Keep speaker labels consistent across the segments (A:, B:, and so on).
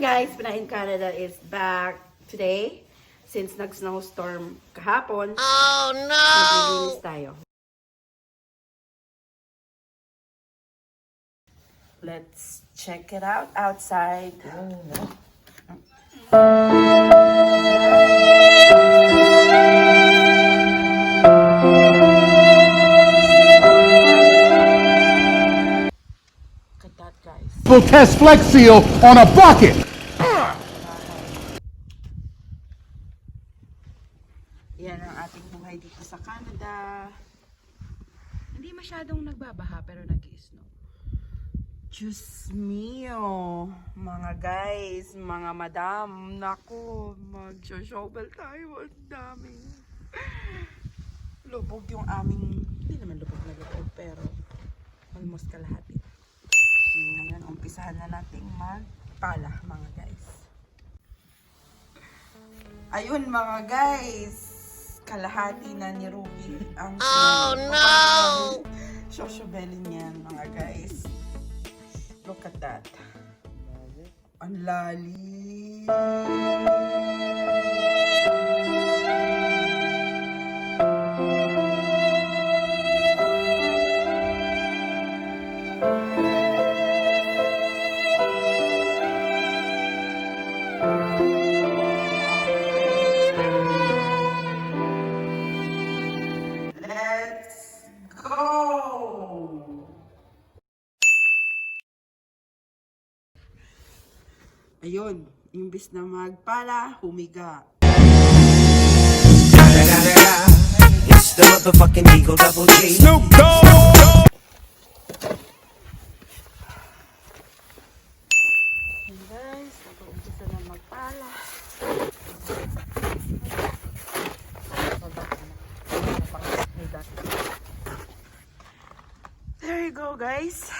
A: guys, Pinahin Canada is back today. Since nag-snowstorm kahapon, maglilinis tayo. Let's check it out outside. Look at that, guys.
B: We'll test Flex Seal on a bucket.
A: Yan ang ating buhay dito sa Canada. Hindi masyadong nagbabaha pero nag-i-snow. Diyos mio, mga guys, mga madam, naku, mag-shovel tayo, ang daming lubog yung aming, hindi naman lubog na lubog, pero almost kalahati. Ngayon, umpisahan na nating magpala, mga guys. Ayun, mga guys, kalahati na ni Ruby ang shovelin niyan, mga guys. Look at that. Ang lalim. Let's go! Ayun, imbis na magpala, humiga.
C: It's the motherfucking Eagle Double G.
B: Snoop Dogg.
A: Hey guys, nag-uumpisa na magpala. There you go, guys.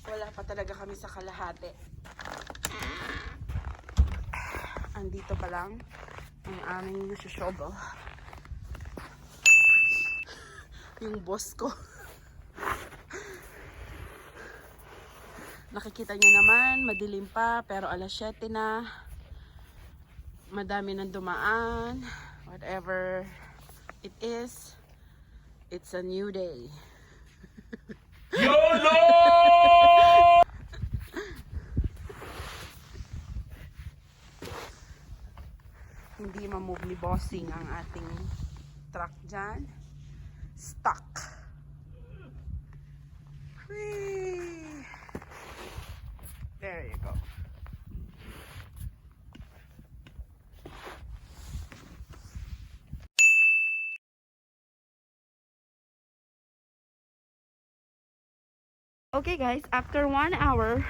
A: Wala pa talaga kami sa kalahati. Andito pa lang ang aming shovel. Yung boss ko. Nakikita niyo naman, madilim pa, pero alas 7 na. Madami nang dumaan. Whatever it is, it's a new day.
B: YOLO!
A: Hindi ma-move ni bossing ang ating truck dyan. Stuck. Whee! There you go. Okay guys, after 1 hour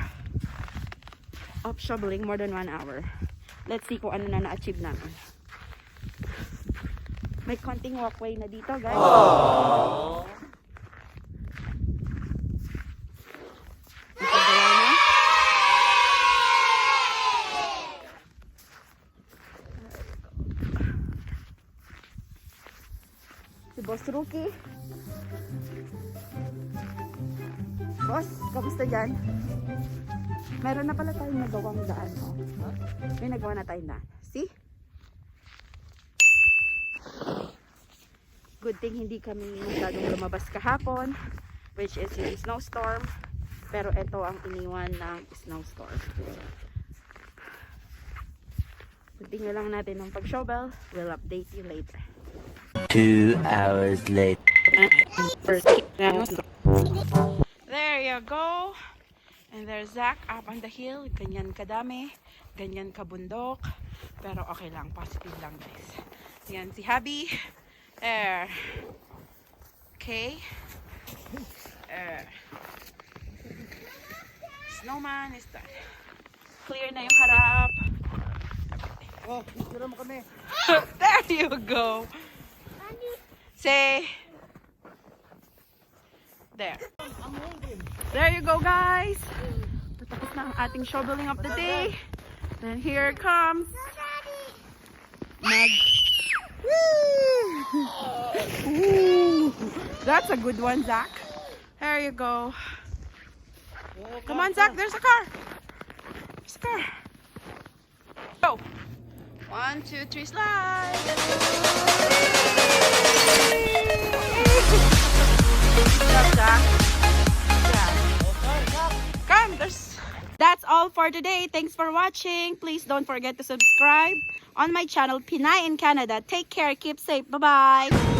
A: of shoveling, more than 1 hour, let's see kung ano na na-achieve namin. May konting walkway na dito, guys. Aww. Si Boss Rookie. Boss, kamusta dyan? Meron na pala tayong nagawang daan, oh. May nagawa na tayong daan. See? Good thing hindi kami masyadong lumabas kahapon, which is yung snowstorm. Pero ito ang iniwan ng snowstorm. Continue lang natin ng pag-shovel. We'll update you later.
C: 2 hours later.
A: There you go. And there's Zach up on the hill. Ganyan kadami. Ganyan kabundok. Pero okay lang. Positive lang, guys. Yan si Habi. There. Okay. Snowman is done. Clear na yung harap.
B: Oh, tira mo kami.
A: There you go. Say. There. There you go, guys. Tapos na ang ating shoveling of the day. Then here comes Ooh, that's a good one, Zach. There you go. Come on, Zach. There's a car. Scar. Go. 1, 2, 3, slide. Good job, Jack. Yeah. Come, that's all for today. Thanks for watching. Please don't forget to subscribe on my channel, Pinay in Canada. Take care. Keep safe. Bye-bye.